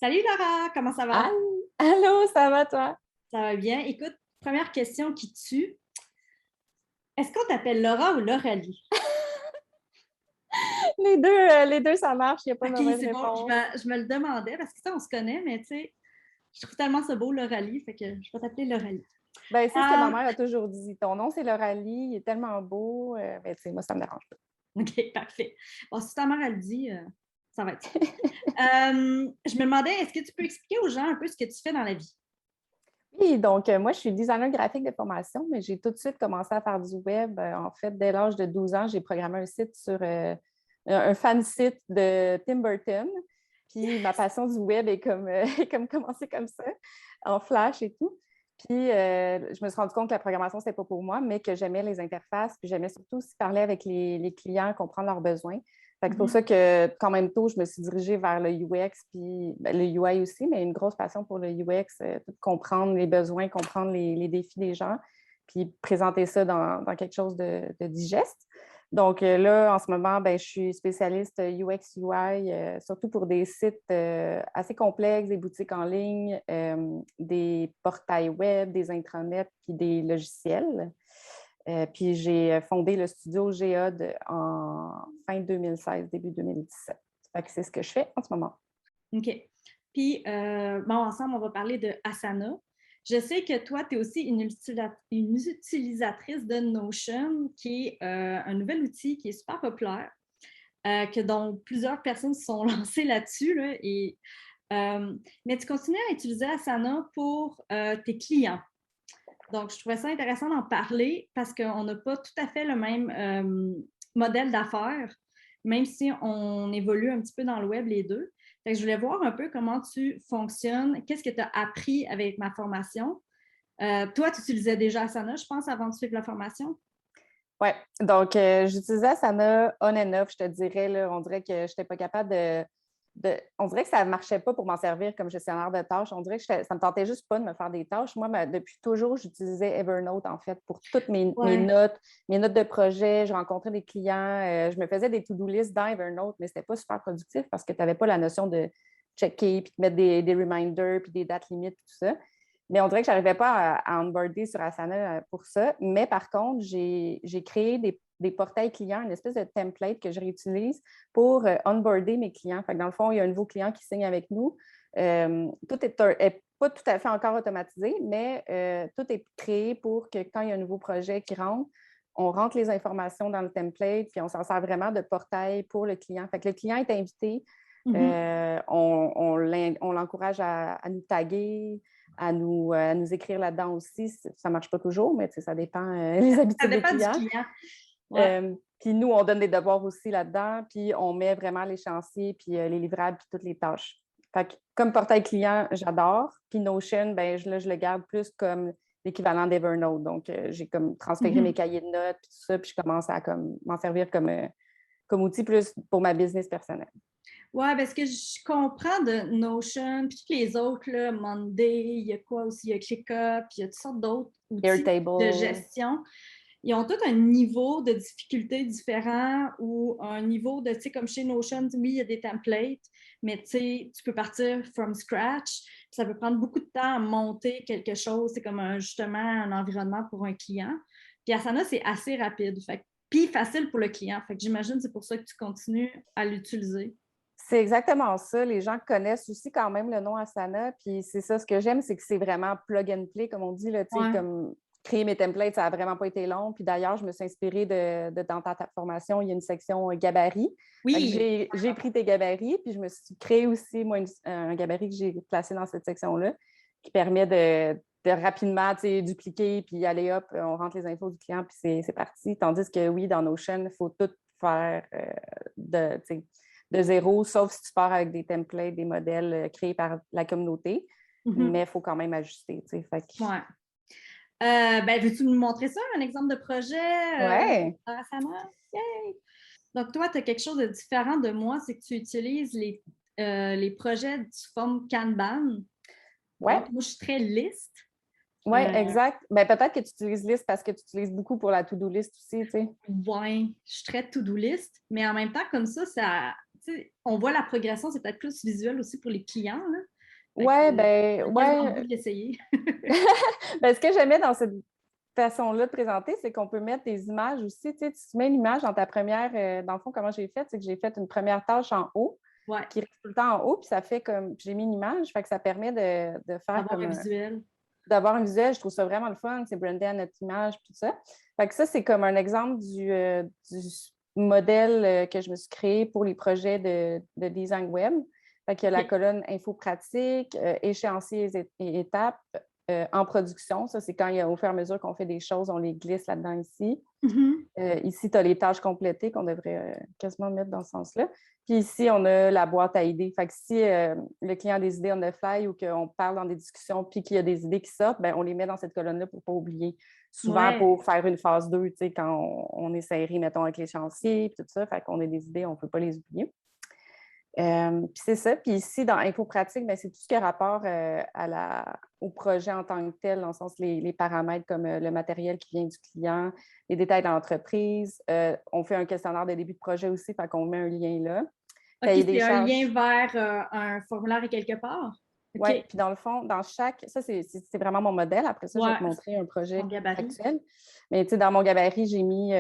Salut Laura, comment ça va? Allô, ça va toi? Ça va bien. Écoute, première question qui tue. Est-ce qu'on t'appelle Laura ou Lauralie? Les deux, ça marche, il n'y a pas de OK, mauvaise c'est bon. Je réponse. me, je me le demandais parce que ça, on se connaît, mais tu sais, je trouve tellement ça beau, Lauralie, fait que je vais t'appeler Lauralie. Ben, c'est ce que ma Euh, mère a toujours dit. Ton nom, c'est Lauralie, il est tellement beau. Ben, tu sais, moi, ça me dérange pas. OK, parfait. Bon, si ta mère, elle le dit, ça va être ça. Je me demandais, est-ce que tu peux expliquer aux gens un peu ce que tu fais dans la vie? Oui, donc moi, je suis designer graphique de formation, mais j'ai tout de suite commencé à faire du web. En fait, dès l'âge de 12 ans, j'ai programmé un site sur un fan site de Tim Burton. Puis ma passion du web est comme, est comme commencé comme ça, en Flash et tout. Puis je me suis rendu compte que la programmation, c'était pas pour moi, mais que j'aimais les interfaces, puis j'aimais surtout aussi parler avec les clients, comprendre leurs besoins. Fait que c'est pour Mhm. ça que, quand même tôt, je me suis dirigée vers le UX, puis ben, le UI aussi, mais une grosse passion pour le UX, tout comprendre les besoins, comprendre les défis des gens, puis présenter ça dans quelque chose de digeste. Donc là, en ce moment, ben, je suis spécialiste UX UI, surtout pour des sites assez complexes, des boutiques en ligne, des portails web, des intranets, puis des logiciels. Puis j'ai fondé le studio Géode en fin 2016, début 2017. Fait que c'est ce que je fais en ce moment. OK. Puis, bon, ensemble, on va parler de Asana. Je sais que toi, tu es aussi une utilisatrice de Notion, qui est un nouvel outil qui est super populaire, dont plusieurs personnes se sont lancées là-dessus. Là, mais tu continues à utiliser Asana pour tes clients. Donc, je trouvais ça intéressant d'en parler parce qu'on n'a pas tout à fait le même modèle d'affaires, même si on évolue un petit peu dans le web les deux. Fait que je voulais voir un peu comment tu fonctionnes, qu'est-ce que tu as appris avec ma formation. Toi, tu utilisais déjà Asana, je pense, avant de suivre la formation. Oui, donc j'utilisais Asana on and off, je te dirais. Là, on dirait que je n'étais pas capable on dirait que ça ne marchait pas pour m'en servir comme gestionnaire de tâches. On dirait que ça ne me tentait juste pas de me faire des tâches. Moi, depuis toujours, j'utilisais Evernote, en fait, pour toutes Ouais. mes notes de projet. Je rencontrais des clients. Je me faisais des to-do list dans Evernote, mais ce n'était pas super productif parce que tu n'avais pas la notion de checker, puis de mettre des reminders, puis des dates limites, tout ça. Mais on dirait que je n'arrivais pas à onboarder sur Asana pour ça. Mais par contre, j'ai créé des portails clients, une espèce de template que je réutilise pour onboarder mes clients. Fait que dans le fond, il y a un nouveau client qui signe avec nous. Tout est pas tout à fait encore automatisé, mais tout est créé pour que quand il y a un nouveau projet qui rentre, on rentre les informations dans le template, puis on s'en sert vraiment de portail pour le client. Fait que le client est invité, Mhm. on l'encourage à nous taguer, à nous écrire là-dedans aussi. Ça ne marche pas toujours, mais ça dépend des Ça habitudes des dépend du clients. client. Ouais. Puis nous, on donne des devoirs aussi là-dedans, puis on met vraiment l'échéancier, puis les livrables, puis toutes les tâches. Fait que, comme portail client, j'adore. Puis Notion, ben, je le garde plus comme l'équivalent d'Evernote. Donc, j'ai comme transféré mes Mhm. cahiers de notes, puis tout ça, puis je commence à m'en servir comme outil plus pour ma business personnelle. Ouais, parce que je comprends de Notion, puis tous les autres, là, Monday, il y a quoi aussi? Il y a ClickUp, puis il y a toutes sortes d'autres outils de Airtable. gestion. Ils ont tous un niveau de difficulté différent ou un niveau de, tu sais, comme chez Notion, oui, il y a des templates, mais tu sais, tu peux partir from scratch. Ça peut prendre beaucoup de temps à monter quelque chose. C'est comme justement un environnement pour un client. Puis Asana, c'est assez rapide. Puis facile pour le client. Fait que j'imagine que c'est pour ça que tu continues à l'utiliser. C'est exactement ça. Les gens connaissent aussi quand même le nom Asana. Puis c'est ça, ce que j'aime, c'est que c'est vraiment plug and play, comme on dit, là, tu sais, Ouais. comme créer mes templates, ça n'a vraiment pas été long. Puis d'ailleurs, je me suis inspirée dans ta formation, il y a une section gabarit. Fait que Oui. j'ai pris tes gabarits, puis je me suis créé aussi, moi, un gabarit que j'ai placé dans cette section-là, qui permet de rapidement, tu sais, dupliquer, puis aller hop, on rentre les infos du client, puis c'est parti. Tandis que oui, dans Notion, il faut tout faire tu sais, de zéro, sauf si tu pars avec des templates, des modèles créés par la communauté, Mhm. mais il faut quand même ajuster. Tu sais, fait que... Ouais. Ben, veux-tu nous montrer ça, un exemple de projet Ouais, récemment? Yay! Donc, toi, tu as quelque chose de différent de moi, c'est que tu utilises les projets sous forme Kanban. ouais, Donc, moi, je suis très liste. ouais, Euh, exact. Ben, peut-être que tu utilises liste parce que tu utilises beaucoup pour la to-do list aussi, tu sais. ouais, je suis très to-do list, mais en même temps, comme ça, tu sais, on voit la progression, c'est peut-être plus visuel aussi pour les clients, là. Ouais, ben, J'ai quasiment le goût ouais. de l'essayer. Ben, ce que j'aimais dans cette façon-là de présenter, c'est qu'on peut mettre des images aussi. Tu sais, tu mets l'image dans ta première. Dans le fond, comment j'ai fait, c'est que j'ai fait une première tâche en haut, Ouais, qui reste tout le temps en haut, puis ça fait comme. Puis j'ai mis une image, fait que ça permet de faire d'avoir comme un visuel. d'avoir un visuel. Je trouve ça vraiment le fun. C'est brandé à notre image, puis tout ça. Fait que ça, c'est comme un exemple du modèle que je me suis créé pour les projets de design web. Fait qu'il y a la OK. colonne info pratique, échéanciers et étapes en production. Ça, c'est quand il y a au fur et à mesure qu'on fait des choses, on les glisse là-dedans ici. Mhm. Ici, tu as les tâches complétées qu'on devrait quasiment mettre dans ce sens-là. Puis ici, on a la boîte à idées. Fait que si le client a des idées on the fly ou qu'on parle dans des discussions puis qu'il y a des idées qui sortent, ben, on les met dans cette colonne-là pour ne pas oublier. Souvent, Ouais. pour faire une phase 2, tu sais, quand on est serré, mettons, avec les chantiers puis tout ça, fait qu'on a des idées, on ne peut pas les oublier. Puis c'est ça. Puis ici, dans Info pratique, ben, c'est tout ce qui a rapport au projet en tant que tel, dans le sens les paramètres comme le matériel qui vient du client, les détails de l'entreprise. On fait un questionnaire de début de projet aussi, fait qu'on met un lien là. OK, Cahier des c'est un lien charges. vers un formulaire et quelque part. OK. Oui, puis dans le fond, dans chaque. Ça, c'est vraiment mon modèle. Après ça, je vais Ouais, te montrer un ton projet gabarit. actuel. Mais tu sais, dans mon gabarit, j'ai mis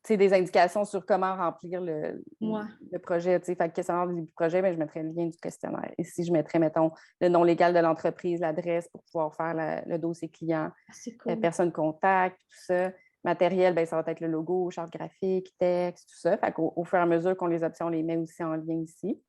des indications sur comment remplir Ouais. le projet. Fait que questionnaire du projet, bien, je mettrais le lien du questionnaire. Ici, je mettrais, mettons, le nom légal de l'entreprise, l'adresse pour pouvoir faire le dossier client, Ah, c'est cool. personne contact, tout ça. Matériel, bien, ça va être le logo, charte graphique, texte, tout ça. Fait qu'au fur et à mesure qu'on les options, on les met aussi en lien ici.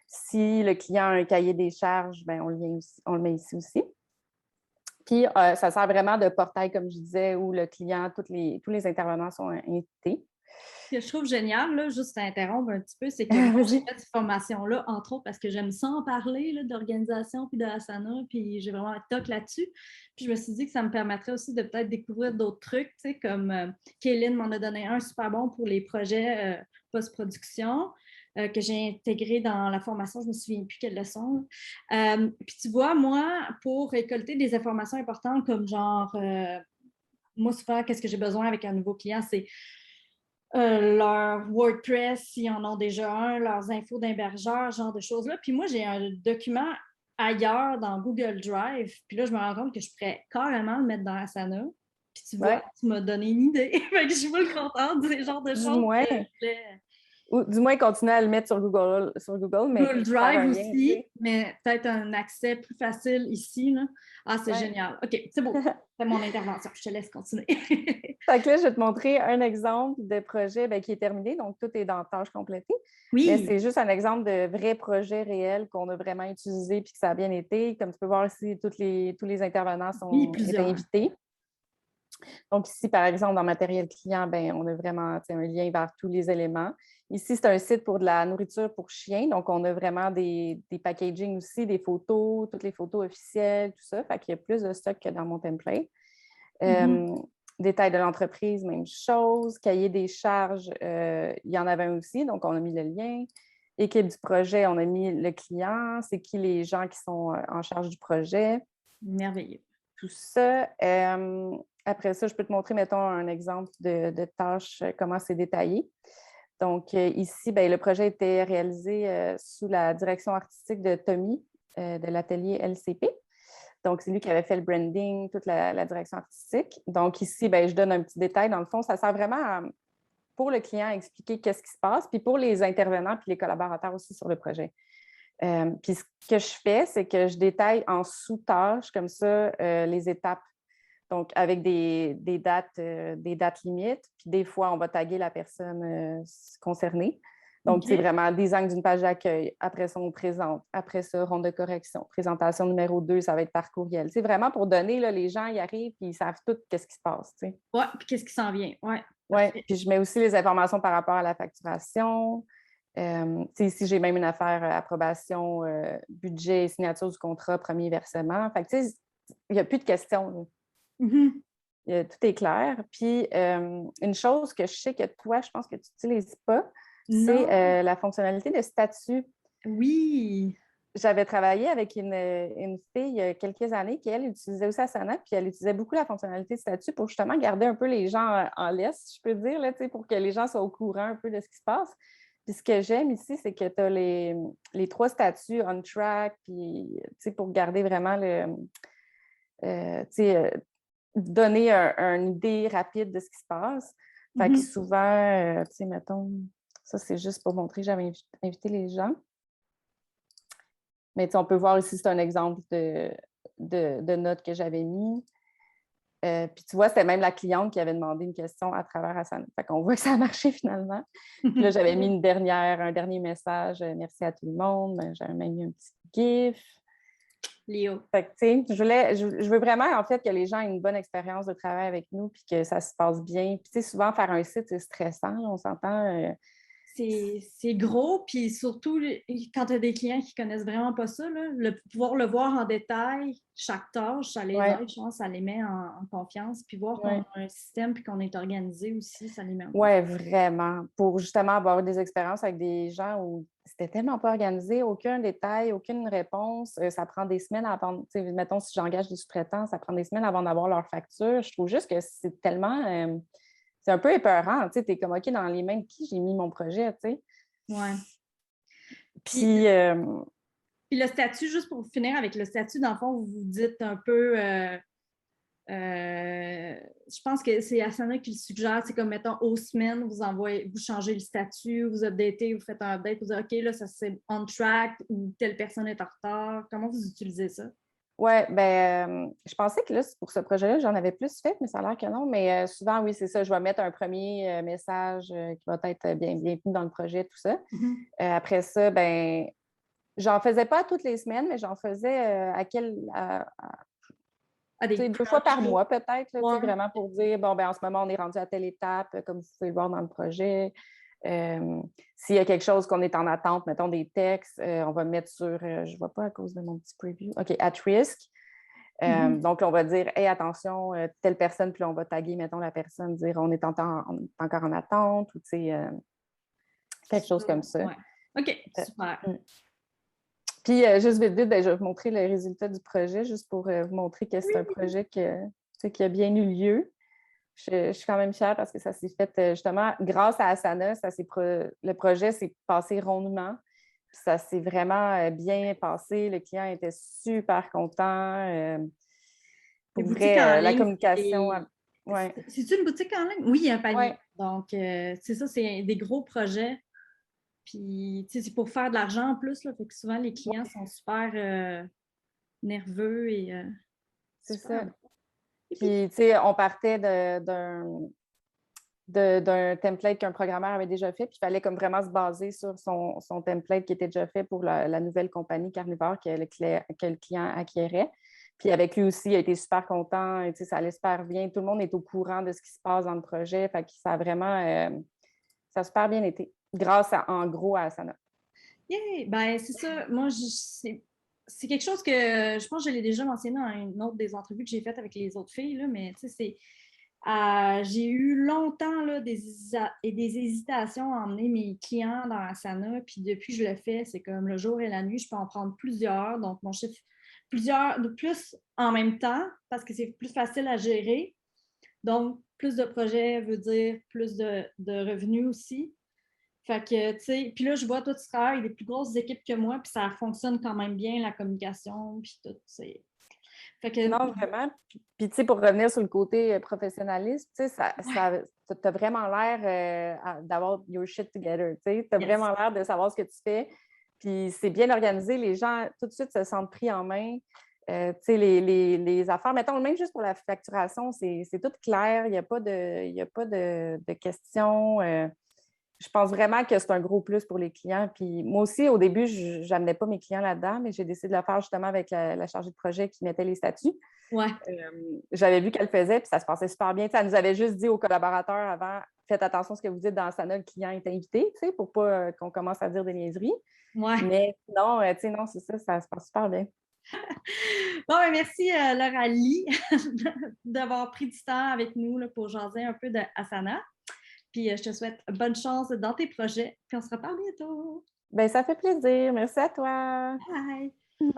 Si le client a un cahier des charges, bien, on le met ici aussi. Puis, ça sert vraiment de portail, comme je disais, où le client, tous les intervenants sont invités. Ce que je trouve génial, là, juste à interrompre un petit peu, c'est que moi, j'ai fait cette formation-là, entre autres, parce que j'aime ça en parler là, d'organisation puis de Asana, puis j'ai vraiment un toc là-dessus. Puis je me suis dit que ça me permettrait aussi de peut-être découvrir d'autres trucs, tu sais, comme Kéline m'en a donné un super bon pour les projets post-production. Que j'ai intégré dans la formation, je ne me souviens plus quelle leçon. Puis tu vois, moi, pour récolter des informations importantes comme genre, moi souvent, qu'est-ce que j'ai besoin avec un nouveau client, c'est leur WordPress, s'ils en ont déjà un, leurs infos d'hébergeur, genre de choses-là. Puis moi, j'ai un document ailleurs dans Google Drive. Puis là, je me rends compte que je pourrais carrément le mettre dans Asana. Puis tu vois, Ouais, tu m'as donné une idée. Fait que je suis pas le contente de ces genres de du choses moins. que je voulais. Ou du moins, continuer à le mettre sur Google, mais Google faire Drive un lien, tu aussi, sais. mais peut-être un accès plus facile ici, là. Ah, c'est Ouais. génial. OK, c'est beau. C'est mon intervention. Je te laisse continuer. Fait que là, je vais te montrer un exemple de projet bien, qui est terminé, donc tout est dans tâche complétée. Mais Oui, c'est juste un exemple de vrai projet réel qu'on a vraiment utilisé puis que ça a bien été. Comme tu peux voir ici, tous les intervenants oui, étaient plusieurs. invités. Donc, ici, par exemple, dans matériel client, bien, on a vraiment un lien vers tous les éléments. Ici, c'est un site pour de la nourriture pour chiens. Donc, on a vraiment des packaging aussi, des photos, toutes les photos officielles, tout ça. Fait qu'il y a plus de stock que dans mon template. Mhm. Détails de l'entreprise, même chose. Cahier des charges, il y en avait un aussi, donc on a mis le lien. Équipe du projet, on a mis le client, c'est qui les gens qui sont en charge du projet, Merveilleux. tout ça. Après ça, je peux te montrer, mettons, un exemple de tâches, comment c'est détaillé. Donc, ici, bien, le projet a été réalisé sous la direction artistique de Tommy de l'atelier LCP. Donc, c'est lui qui avait fait le branding, toute la direction artistique. Donc, ici, bien, je donne un petit détail. Dans le fond, ça sert vraiment pour le client à expliquer qu'est-ce qui se passe, puis pour les intervenants puis les collaborateurs aussi sur le projet. Puis ce que je fais, c'est que je détaille en sous-tâches comme ça les étapes. Donc, avec des dates limites. Puis des fois, on va taguer la personne concernée. Donc, c'est OK. vraiment design d'une page d'accueil. Après ça, on présente. Après ça, ronde de correction. Présentation numéro 2, ça va être par courriel. C'est vraiment pour donner, là, les gens y arrivent puis ils savent tout qu'est-ce qui se passe. T'sais. Ouais, puis qu'est-ce qui s'en vient? Ouais, Oui, parfait. puis je mets aussi les informations par rapport à la facturation. Ici, j'ai même une affaire approbation, budget et signature du contrat, premier versement. Fait que, il n'y a plus de questions. Là. Mhm. Tout est clair. Puis, une chose que je sais que toi, je pense que tu n'utilises pas, c'est Non. la fonctionnalité de statut. Oui. J'avais travaillé avec une fille il y a quelques années qui, elle, utilisait aussi Asana, puis elle utilisait beaucoup la fonctionnalité de statut pour justement garder un peu les gens en laisse, je peux dire, là, pour que les gens soient au courant un peu de ce qui se passe. Puis ce que j'aime ici, c'est que tu as les 3 statuts on track, puis pour garder vraiment donner une idée rapide de ce qui se passe. Fait que souvent, mettons, ça c'est juste pour montrer que j'avais invité les gens. Mais on peut voir ici, c'est un exemple de notes que j'avais mis. Puis tu vois, c'était même la cliente qui avait demandé une question à travers Asana. Fait qu'on voit que ça a marché finalement. Puis là, j'avais mis un dernier message. Merci à tout le monde. J'avais même mis un petit gif. Léo. Fait que, je veux vraiment, en fait, que les gens aient une bonne expérience de travail avec nous puis que ça se passe bien. Puis, souvent, faire un site, c'est stressant, là, on s'entend. C'est gros, puis surtout quand tu as des clients qui ne connaissent vraiment pas ça, là, pouvoir le voir en détail, chaque tâche, ça les aide, je pense, ça les met en confiance. Puis voir qu'on a un système puis qu'on est organisé aussi, ça les met en confiance. Oui, vraiment. Pour justement avoir des expériences avec des gens où c'était tellement pas organisé, aucun détail, aucune réponse. Ça prend des semaines avant. Mettons, si j'engage des sous-traitants, ça prend des semaines avant d'avoir leur facture. Je trouve juste que c'est tellement. C'est un peu épeurant. Tu es comme OK, dans les mains de qui j'ai mis mon projet, tu sais. Oui. Puis le statut, juste pour finir avec le statut, dans le fond, vous vous dites un peu. Je pense que c'est Asana qui le suggère. C'est comme, mettons, aux semaines, vous changez le statut, vous updatez, vous faites un update, vous dites, OK, là, ça c'est on track ou telle personne est en retard. Comment vous utilisez ça? Oui, je pensais que là, pour ce projet-là, j'en avais plus fait, mais ça a l'air que non. Mais souvent, oui, c'est ça. Je vais mettre un premier message qui va être bienvenu dans le projet, tout ça. Après ça, j'en faisais pas toutes les semaines, mais j'en faisais deux fois par mois, peut-être, vraiment pour dire, en ce moment, on est rendu à telle étape, comme vous pouvez le voir dans le projet. S'il y a quelque chose qu'on est en attente, mettons des textes, on va mettre sur, je ne vois pas à cause de mon petit preview, OK, at risk. Donc, on va dire, hey, attention, telle personne, puis là, on va taguer, mettons, la personne, dire, on est encore en attente, ou quelque chose comme ça. Ouais. OK, super. Puis, juste vite, je vais vous montrer le résultat du projet, juste pour vous montrer que c'est un projet qui a bien eu lieu. Je suis quand même fière parce que ça s'est fait justement grâce à Asana. Le projet s'est passé rondement. Puis ça s'est vraiment bien passé. Le client était super content. Pour vrai, la communication. Ouais. C'est-tu une boutique en ligne? Oui, il y a un panier. Ouais. Donc, c'est ça, c'est des gros projets. Puis, c'est pour faire de l'argent en plus. Là, fait que souvent, les clients sont super nerveux et. C'est ça. Puis, on partait d'un template qu'un programmeur avait déjà fait, puis il fallait comme vraiment se baser sur son template qui était déjà fait pour la nouvelle compagnie Carnivore que le client acquérait. Puis avec lui aussi, il a été super content, ça allait super bien. Tout le monde est au courant de ce qui se passe dans le projet. Fait que ça a vraiment ça a super bien été, grâce en gros à Asana. Yeah! Ben, c'est ça. Moi, c'est quelque chose que je pense que je l'ai déjà mentionné dans une autre des entrevues que j'ai faites avec les autres filles, là, mais j'ai eu longtemps là, des hésitations à emmener mes clients dans Asana, puis depuis que je le fais, c'est comme le jour et la nuit, je peux en prendre plusieurs, donc mon chiffre plusieurs de plus en même temps parce que c'est plus facile à gérer. Donc, plus de projets veut dire plus de revenus aussi. Fait que, tu sais, puis là, je vois, toi, tu travailles avec des plus grosses équipes que moi, puis ça fonctionne quand même bien, la communication, puis tout, c'est... Fait que... Non, vraiment. Puis, pour revenir sur le côté professionnalisme, tu as vraiment l'air d'avoir your shit together, tu as vraiment l'air de savoir ce que tu fais. Puis, c'est bien organisé. Les gens, tout de suite, se sentent pris en main. Les affaires, mettons, même juste pour la facturation, c'est tout clair. Il n'y a pas de questions. Je pense vraiment que c'est un gros plus pour les clients. Puis moi aussi, au début, je n'amenais pas mes clients là-dedans, mais j'ai décidé de le faire justement avec la chargée de projet qui mettait les statuts. Ouais. J'avais vu qu'elle le faisait, puis ça se passait super bien. Elle nous avait juste dit aux collaborateurs avant, faites attention à ce que vous dites dans Asana, le client est invité, pour pas qu'on commence à dire des niaiseries. Ouais. Mais sinon, non, c'est ça, ça se passe super bien. Bon, merci Laura Lee d'avoir pris du temps avec nous là, pour jaser un peu de Asana. Puis je te souhaite bonne chance dans tes projets. Puis on se reparle bientôt. Bien, ça fait plaisir. Merci à toi. Bye! Bye!